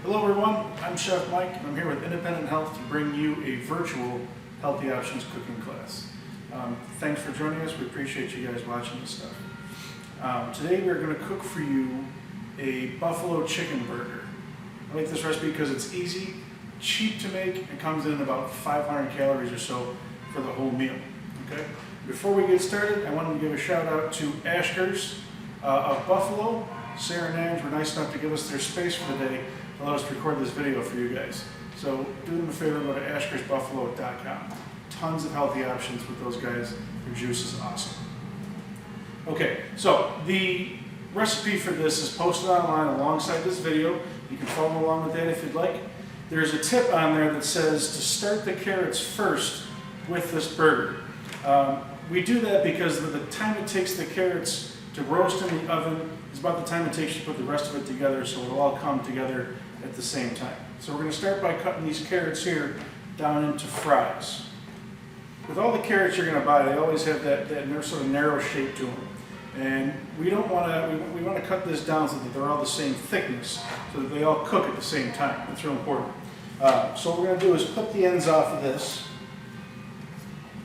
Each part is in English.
Hello everyone, I'm Chef Mike and I'm here with Independent Health to bring you a virtual Healthy Options cooking class. Thanks for joining us, we appreciate you guys watching this stuff. Today we're going to cook for you a buffalo chicken burger. I like this recipe because it's easy, cheap to make, and comes in about 500 calories or so for the whole meal. Okay? Before we get started, I wanted to give a shout out to Ashkers of Buffalo. Sarah and Ange were nice enough to give us their space for the day to let us record this video for you guys. So do them a favor, go to ashkersbuffalo.com. Tons of healthy options with those guys. Their juice is awesome. Okay, so the recipe for this is posted online alongside this video. You can follow along with that if you'd like. There's a tip on there that says to start the carrots first with this burger. We do that because the time it takes the carrots to roast in the oven is about the time it takes to put the rest of it together, so it'll all come together at the same time. So we're going to start by cutting these carrots here down into fries. With all the carrots you're going to buy, they always have that sort of narrow shape to them. And we don't want to, we want to cut this down so that they're all the same thickness, so that they all cook at the same time. That's real important. So what we're going to do is clip the ends off of this,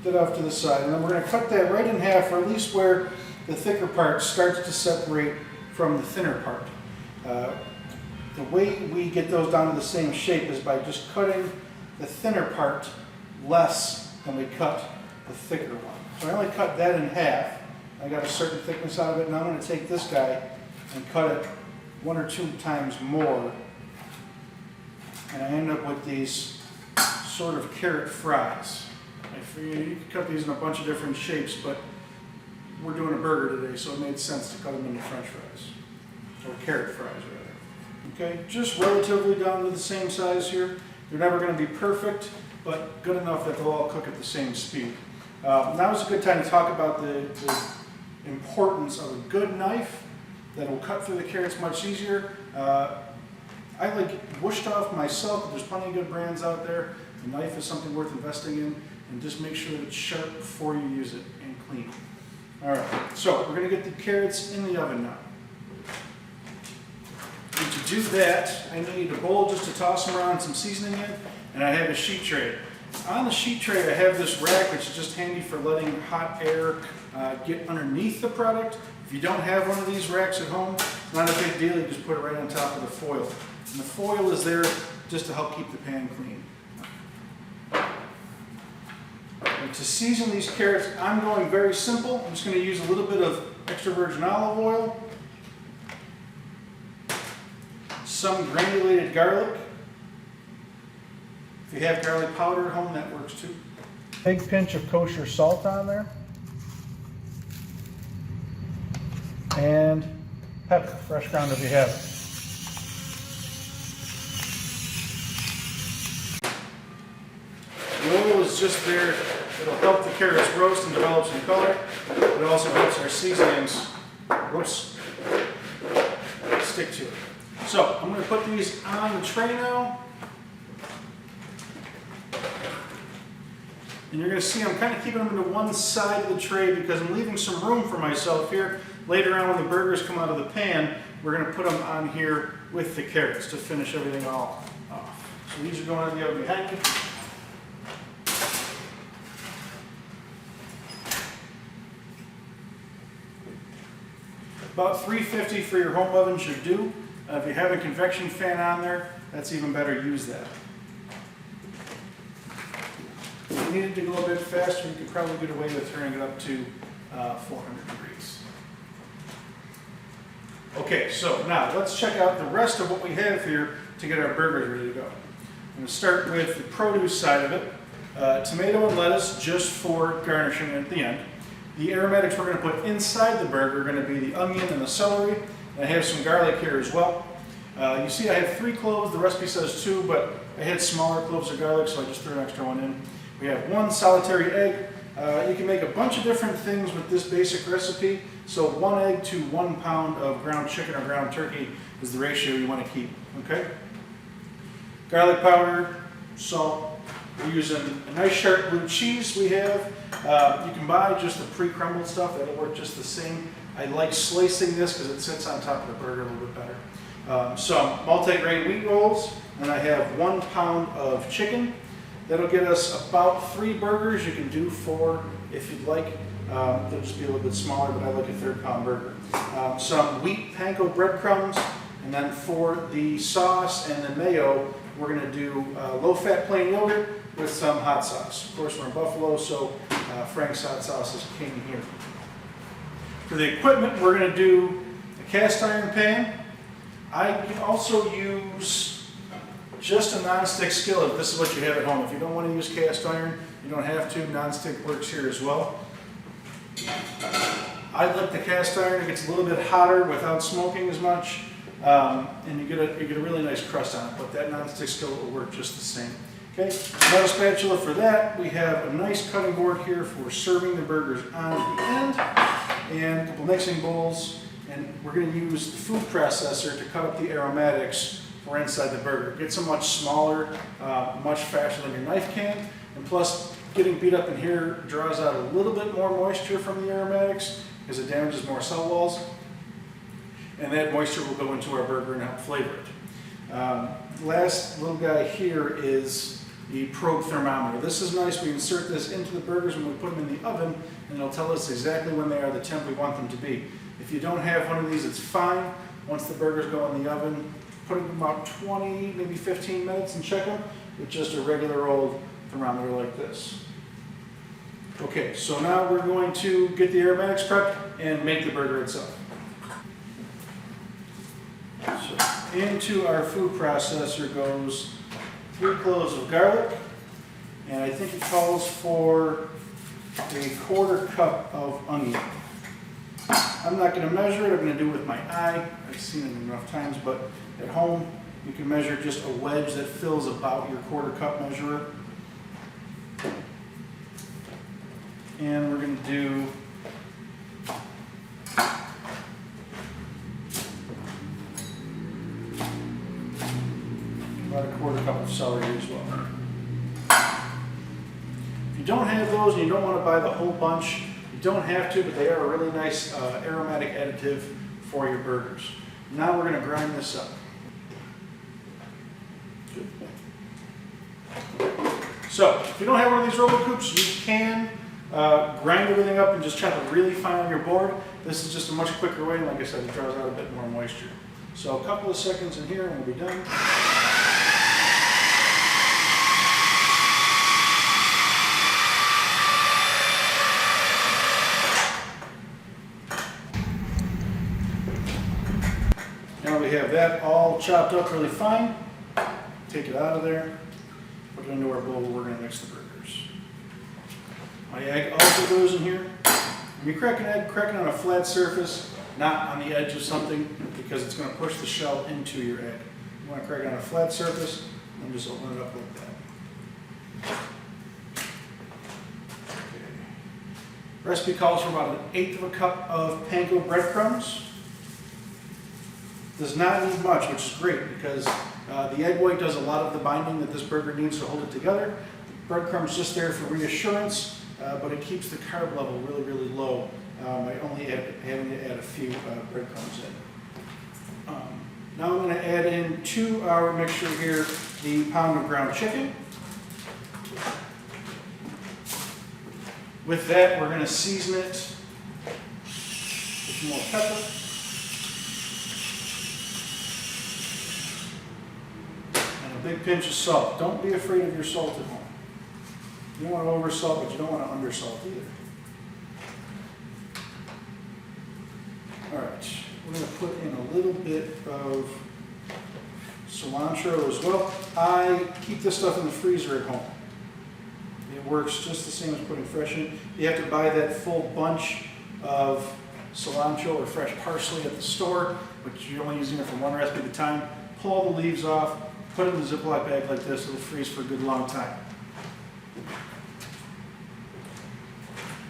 put that off to the side, and then we're going to cut that right in half, or at least where the thicker part starts to separate from the thinner part. The way we get those down to the same shape is by just cutting the thinner part less than we cut the thicker one. So I only cut that in half. I got a certain thickness out of it, and I'm going to take this guy and cut it 1 or 2 times more, and I end up with these sort of carrot fries. I figured you could cut these in a bunch of different shapes, but we're doing a burger today, so it made sense to cut them into French fries, or carrot fries rather. Okay, just relatively down to the same size here. They're never going to be perfect, but good enough that they'll all cook at the same speed. Now is a good time to talk about the importance of a good knife that will cut through the carrots much easier. I like Wusthof myself, but there's plenty of good brands out there. The knife is something worth investing in, and just make sure that it's sharp before you use it and clean. All right, so we're going to get the carrots in the oven now. And to do that, I need a bowl just to toss them around, some seasoning in, and I have a sheet tray. On the sheet tray, I have this rack, which is just handy for letting hot air get underneath the product. If you don't have one of these racks at home, it's not a big deal. You just put it right on top of the foil. And the foil is there just to help keep the pan clean. And to season these carrots, I'm going very simple. I'm just going to use a little bit of extra virgin olive oil, some granulated garlic. If you have garlic powder at home, that works too. Big pinch of kosher salt on there. And pepper, fresh ground if you have it. The oil is just there. It'll help the carrots roast and develop some color. It also helps our seasonings stick to it. So I'm going to put these on the tray now. And you're going to see I'm kind of keeping them to one side of the tray because I'm leaving some room for myself here. Later on when the burgers come out of the pan, we're going to put them on here with the carrots to finish everything all off. So these are going in the oven behind me. About 350 for your home oven should do. If you have a convection fan on there, that's even better. Use that. If you needed to go a bit faster, you could probably get away with turning it up to 400 degrees. Okay, so now let's check out the rest of what we have here to get our burgers ready to go. I'm going to start with the produce side of it. Tomato and lettuce just for garnishing at the end. The aromatics we're going to put inside the burger are going to be the onion and the celery. And I have some garlic here as well. You see I have 3 cloves. The recipe says 2, but I had smaller cloves of garlic, so I just threw an extra one in. We have 1 solitary egg. You can make a bunch of different things with this basic recipe. So 1 egg to 1 pound of ground chicken or ground turkey is the ratio you want to keep. Okay? Garlic powder, salt. We're using a nice sharp blue cheese we have. You can buy just the pre-crumbled stuff. That'll work just the same. I like slicing this because it sits on top of the burger a little bit better. some multi-grain wheat rolls, and I have 1 pound of chicken. That'll get us about 3 burgers. You can do 4 if you'd like. They'll just be a little bit smaller, but I like a 3rd pound burger. Some wheat panko breadcrumbs, and then for the sauce and the mayo, we're going to do low-fat plain yogurt with some hot sauce. Of course, we're in Buffalo, so Frank's hot sauce is king here. For the equipment, we're going to do a cast iron pan. I can also use just a non-stick skillet. This is what you have at home. If you don't want to use cast iron, you don't have to. Non-stick works here as well. I like the cast iron. It gets a little bit hotter without smoking as much, and you get a really nice crust on it. But that non-stick skillet will work just the same. Okay, metal spatula for that. We have a nice cutting board here for serving the burgers on the end, and a couple mixing bowls. And we're going to use the food processor to cut up the aromatics for inside the burger. It gets them much smaller, much faster than your knife can, and plus getting beat up in here draws out a little bit more moisture from the aromatics because it damages more cell walls, and that moisture will go into our burger and help flavor it. Last little guy here is the probe thermometer. This is nice. We insert this into the burgers when we put them in the oven, and it'll tell us exactly when they are the temp we want them to be. If you don't have one of these, it's fine. Once the burgers go in the oven, put them about 20, maybe 15 minutes and check them with just a regular old thermometer like this. Okay, so now we're going to get the aromatics prepped and make the burger itself. So into our food processor goes 3 cloves of garlic, and I think it calls for a 1/4 cup of onion. I'm not going to measure it. I'm going to do it with my eye. I've seen it enough times, but at home you can measure just a wedge that fills about your 1/4 cup measurer. And we're going to do about a 1/4 cup of celery as well. If you don't have those and you don't want to buy the whole bunch, you don't have to, but they are a really nice aromatic additive for your burgers. Now we're going to grind this up. So, if you don't have one of these Robocoups, you can grind everything up and just chop it really fine on your board. This is just a much quicker way, and like I said, it draws out a bit more moisture. So a couple of seconds in here and we'll be done. Now we have that all chopped up really fine. Take it out of there, put it into our bowl where we're going to mix the burgers. My egg also goes in here. When you crack an egg, crack it on a flat surface, not on the edge of something, because it's going to push the shell into your egg. You want to crack it on a flat surface and just open it up like that. Okay. Recipe calls for about 1/8 cup of panko breadcrumbs. Does not need much, which is great because the egg white does a lot of the binding that this burger needs to hold it together. The breadcrumbs just there for reassurance, but it keeps the carb level really, really low by only having to add a few breadcrumbs in. Now I'm going to add in to our mixture here the pound of ground chicken. With that, we're going to season it with some more pepper. A big pinch of salt. Don't be afraid of your salt at home. You don't want to over salt, but you don't want to under salt either. Alright, we're going to put in a little bit of cilantro as well. I keep this stuff in the freezer at home. It works just the same as putting fresh in. You have to buy that full bunch of cilantro or fresh parsley at the store, but you're only using it for one recipe at a time. Pull all the leaves off. Put it in a Ziploc bag like this, it'll freeze for a good long time.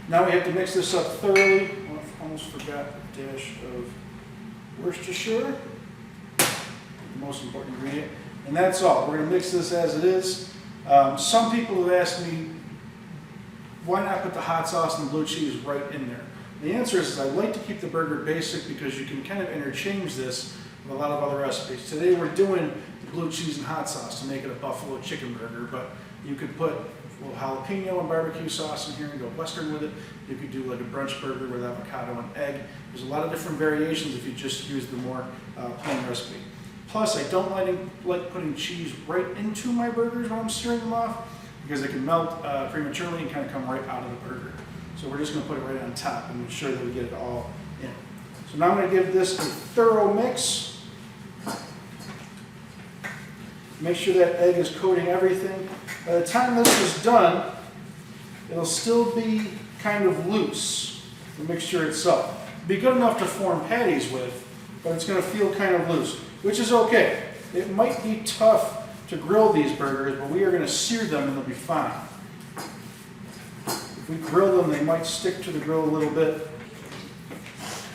Now we have to mix this up thoroughly. I almost forgot a dash of Worcestershire, the most important ingredient. And that's all. We're going to mix this as it is. Some people have asked me, why not put the hot sauce and the blue cheese right in there? The answer is I like to keep the burger basic because you can kind of interchange this of a lot of other recipes. Today we're doing the blue cheese and hot sauce to make it a buffalo chicken burger, but you could put a little jalapeno and barbecue sauce in here and go Western with it. You could do like a brunch burger with avocado and egg. There's a lot of different variations if you just use the more plain recipe. Plus, I don't like putting cheese right into my burgers when I'm searing them off because it can melt prematurely and kind of come right out of the burger. So we're just going to put it right on top and make sure that we get it all in. So now I'm going to give this a thorough mix. Make sure that egg is coating everything. By the time this is done, it'll still be kind of loose, the mixture itself. It'll be good enough to form patties with, but it's going to feel kind of loose, which is okay. It might be tough to grill these burgers, but we are going to sear them and they'll be fine. If we grill them, they might stick to the grill a little bit.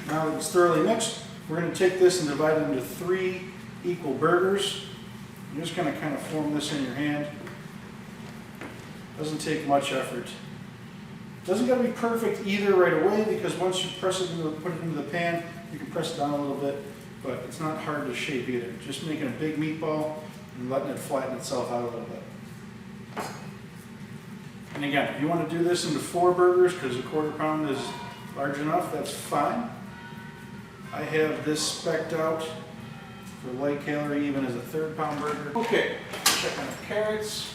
Now that it's thoroughly mixed, we're going to take this and divide it into 3 equal burgers. You're just going to kind of form this in your hand. Doesn't take much effort. Doesn't got to be perfect either right away because once you put it into the pan, you can press it down a little bit, but it's not hard to shape either. Just making a big meatball and letting it flatten itself out a little bit. And again, if you want to do this into 4 burgers because a 1/4 pound is large enough, that's fine. I have this specced out for light calorie even as a 1/3 pound burger. Okay, check on the carrots.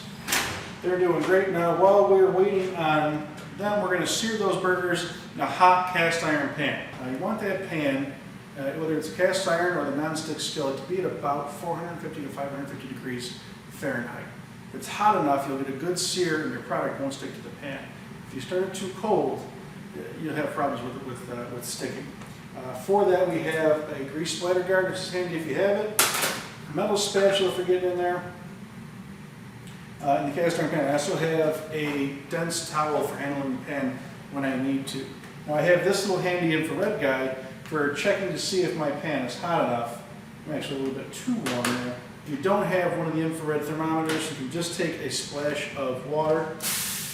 They're doing great. Now while we're waiting on them, we're going to sear those burgers in a hot cast iron pan. Now you want that pan, whether it's cast iron or the non-stick skillet, to be at about 450 to 550 degrees Fahrenheit. If it's hot enough, you'll get a good sear and your product won't stick to the pan. If you start it too cold, you'll have problems with sticking. For that we have a grease splatter guard, which is handy if you have it, a metal spatula for getting in there. In the cast iron pan, I also have a dense towel for handling the pan when I need to. Now I have this little handy infrared guide for checking to see if my pan is hot enough. I'm actually a little bit too warm there. If you don't have one of the infrared thermometers, you can just take a splash of water.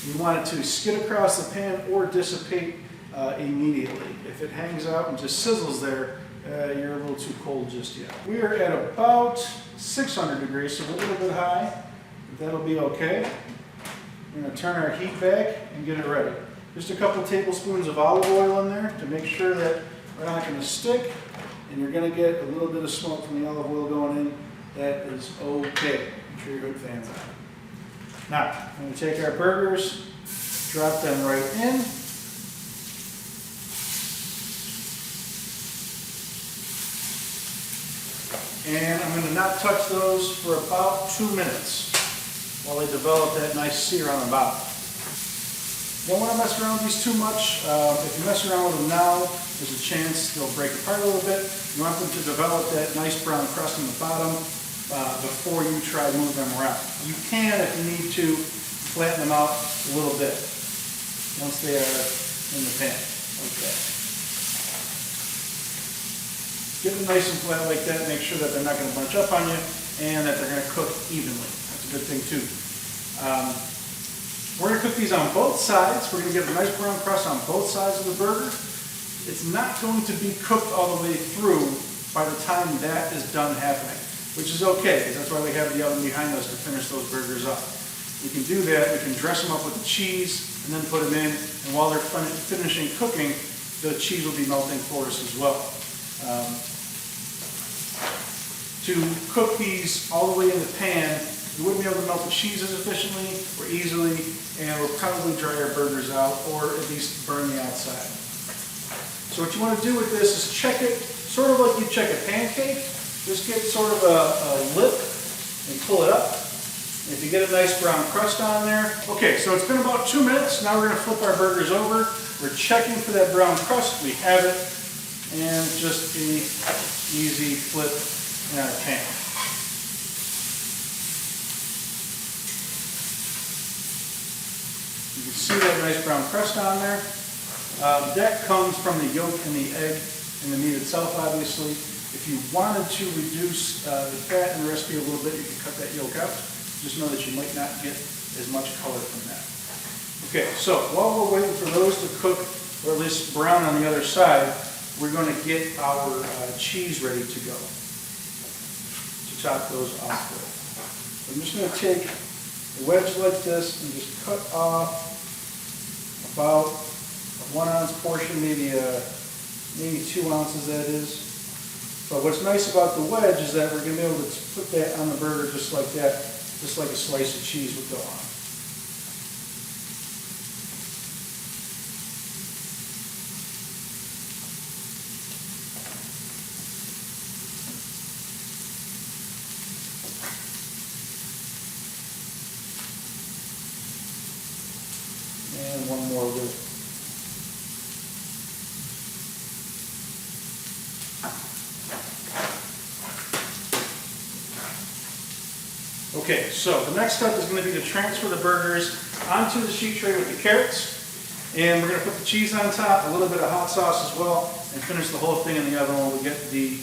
You want it to skid across the pan or dissipate immediately. If it hangs out and just sizzles there, you're a little too cold just yet. We are at about 600 degrees, so a little bit high. That'll be okay. We're going to turn our heat back and get it ready. Just a couple tablespoons of olive oil in there to make sure that we're not going to stick, and you're going to get a little bit of smoke from the olive oil going in. That is okay. I'm sure you're good fans of it. Now, I'm going to take our burgers, drop them right in. And I'm going to not touch those for about 2 minutes while they develop that nice sear on the bottom. You don't want to mess around with these too much. If you mess around with them now, there's a chance they'll break apart a little bit. You want them to develop that nice brown crust on the bottom before you try moving them around. You can, if you need to, flatten them out a little bit once they are in the pan. Okay. Get them nice and flat like that. Make sure that they're not going to bunch up on you and that they're going to cook evenly. That's a good thing too. We're going to cook these on both sides. We're going to get a nice brown crust on both sides of the burger. It's not going to be cooked all the way through by the time that is done happening, which is okay because that's why we have the oven behind us to finish those burgers up. We can do that. We can dress them up with the cheese and then put them in, and while they're finishing cooking, the cheese will be melting for us as well. To cook these all the way in the pan, you wouldn't be able to melt the cheese as efficiently or easily, and we'll probably dry our burgers out or at least burn the outside. So what you want to do with this is check it, sort of like you check a pancake. Just get sort of a lip and pull it up. And if you get a nice brown crust on there. Okay, so it's been about 2 minutes. Now we're going to flip our burgers over. We're checking for that brown crust. We have it. And just an easy flip in our pan. You can see that nice brown crust on there. That comes from the yolk and the egg and the meat itself, obviously. If you wanted to reduce the fat in the recipe a little bit, you can cut that yolk out. Just know that you might not get as much color from that. Okay, so while we're waiting for those to cook, or at least brown on the other side, we're going to get our cheese ready to go. to top those off with. I'm just going to take a wedge like this and just cut off about a 1 ounce portion, maybe 2 ounces that is. But what's nice about the wedge is that we're going to be able to put that on the burger just like that, just like a slice of cheese would go on. And one more loop. Okay, so the next step is going to be to transfer the burgers onto the sheet tray with the carrots. And we're going to put the cheese on top, a little bit of hot sauce as well, and finish the whole thing in the oven while we get the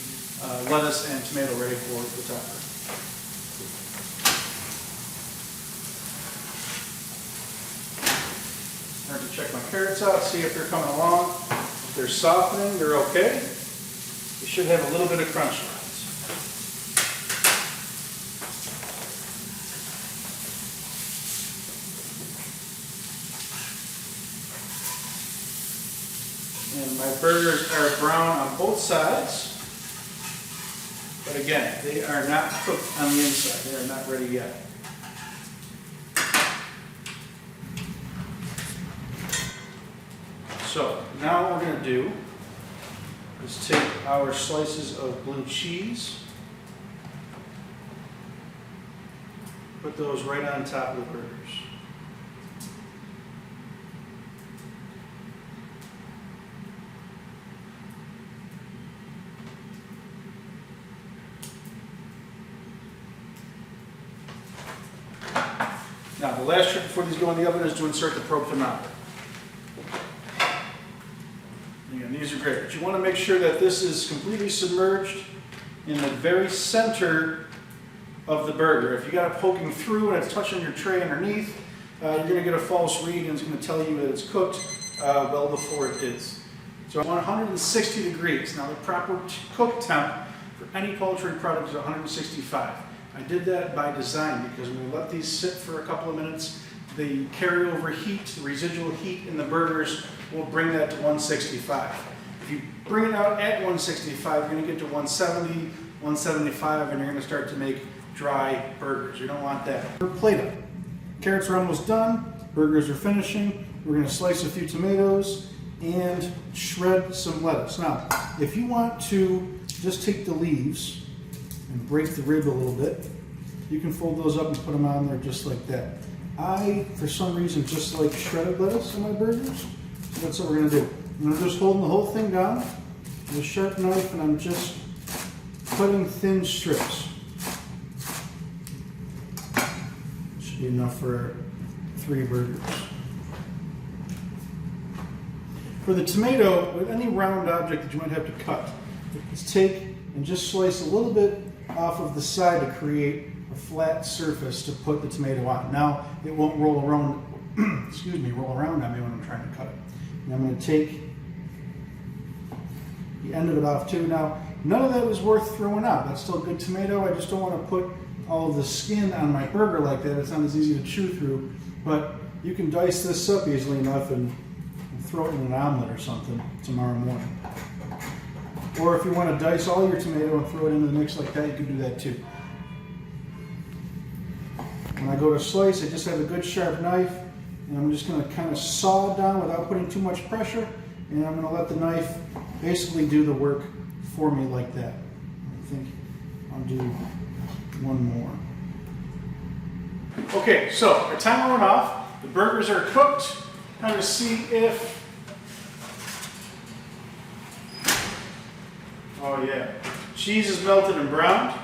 lettuce and tomato ready for the topper. I'm going to check my carrots out, see if they're coming along. If they're softening, they're okay. They should have a little bit of crunch to it. And my burgers are brown on both sides, but again, they are not cooked on the inside. They are not ready yet. So now what we're going to do is take our slices of blue cheese, put those right on top of the burgers. Now, the last trick before these go in the oven is to insert the probe thermometer. Again, these are great, but you want to make sure that this is completely submerged in the very center of the burger. If you got it poking through and it's touching your tray underneath, you're going to get a false read and it's going to tell you that it's cooked well before it is. So 160 degrees. Now, the proper cook temp for any poultry product is 165. I did that by design because when we let these sit for a couple of minutes, the carryover heat, the residual heat in the burgers will bring that to 165. If you bring it out at 165, you're going to get to 170, 175, and you're going to start to make dry burgers. You don't want that. Plate up. Carrots are almost done. Burgers are finishing. We're going to slice a few tomatoes and shred some lettuce. Now, if you want to just take the leaves and break the rib a little bit, you can fold those up and put them on there just like that. I, for some reason, just like shredded lettuce in my burgers, so that's what we're going to do. I'm just holding the whole thing down with a sharp knife and I'm just cutting thin strips. Should be enough for 3 burgers. For the tomato, with any round object that you might have to cut, is take and just slice a little bit off of the side to create a flat surface to put the tomato on. Now it won't roll around, roll around on me when I'm trying to cut it. And I'm going to take the end of it off too. Now, none of that was worth throwing out. That's still good tomato. I just don't want to put all of the skin on my burger like that. It's not as easy to chew through, but you can dice this up easily enough and throw it in an omelet or something tomorrow morning. Or if you want to dice all your tomato and throw it into the mix like that, you can do that too. When I go to slice, I just have a good sharp knife, and I'm just going to kind of saw it down without putting too much pressure, and I'm going to let the knife basically do the work for me like that. I think I'll do one more. Okay, so our timer went off. The burgers are cooked. Now to see if, oh yeah, cheese is melted and browned.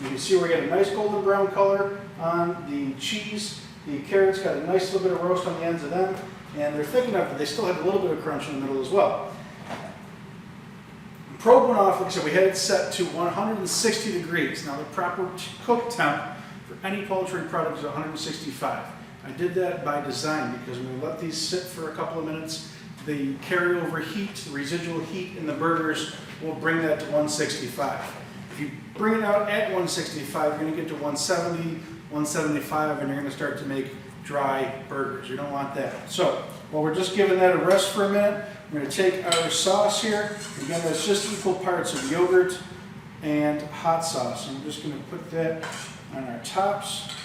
You can see we got a nice golden brown color on the cheese. The carrots got a nice little bit of roast on the ends of them, and they're thick enough that they still have a little bit of crunch in the middle as well. The probe went off, like I said, we had it set to 160 degrees. Now the proper cook temp for any poultry product is 165. I did that by design because when we let these sit for a couple of minutes, the carryover heat, the residual heat in the burgers will bring that to 165. If you bring it out at 165, you're going to get to 170, 175, and you're going to start to make dry burgers. You don't want that. So while we're just giving that a rest for a minute, we're going to take our sauce here. Again, that's just equal parts of yogurt and hot sauce. I'm just going to put that on our tops.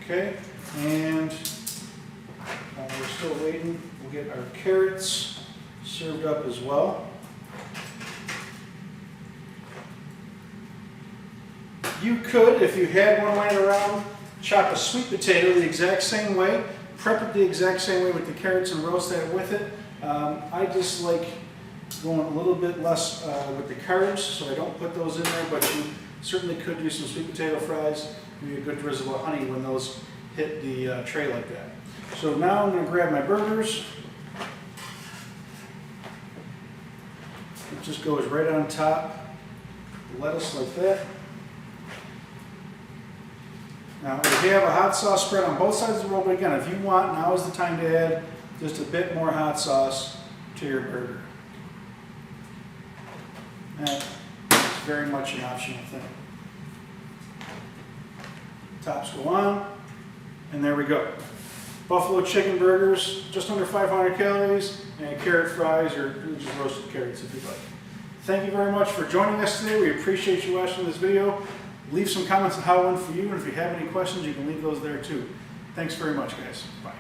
Okay, and while we're still waiting, we'll get our carrots served up as well. You could, if you had one laying around, chop a sweet potato the exact same way, prep it the exact same way with the carrots and roast that with it. I just like going a little bit less with the carbs, so I don't put those in there, but you certainly could use some sweet potato fries, maybe a good drizzle of honey when those hit the tray like that. So now I'm going to grab my burgers. It just goes right on top, lettuce like that. Now, if you have a hot sauce spread on both sides of the roll, but again, if you want, now is the time to add just a bit more hot sauce to your burger. That is very much an optional thing. Tops go on, and there we go. Buffalo chicken burgers, just under 500 calories, and carrot fries or just roasted carrots if you'd like. Thank you very much for joining us today. We appreciate you watching this video. Leave some comments on how it went for you, and if you have any questions, you can leave those there too. Thanks very much, guys. Bye.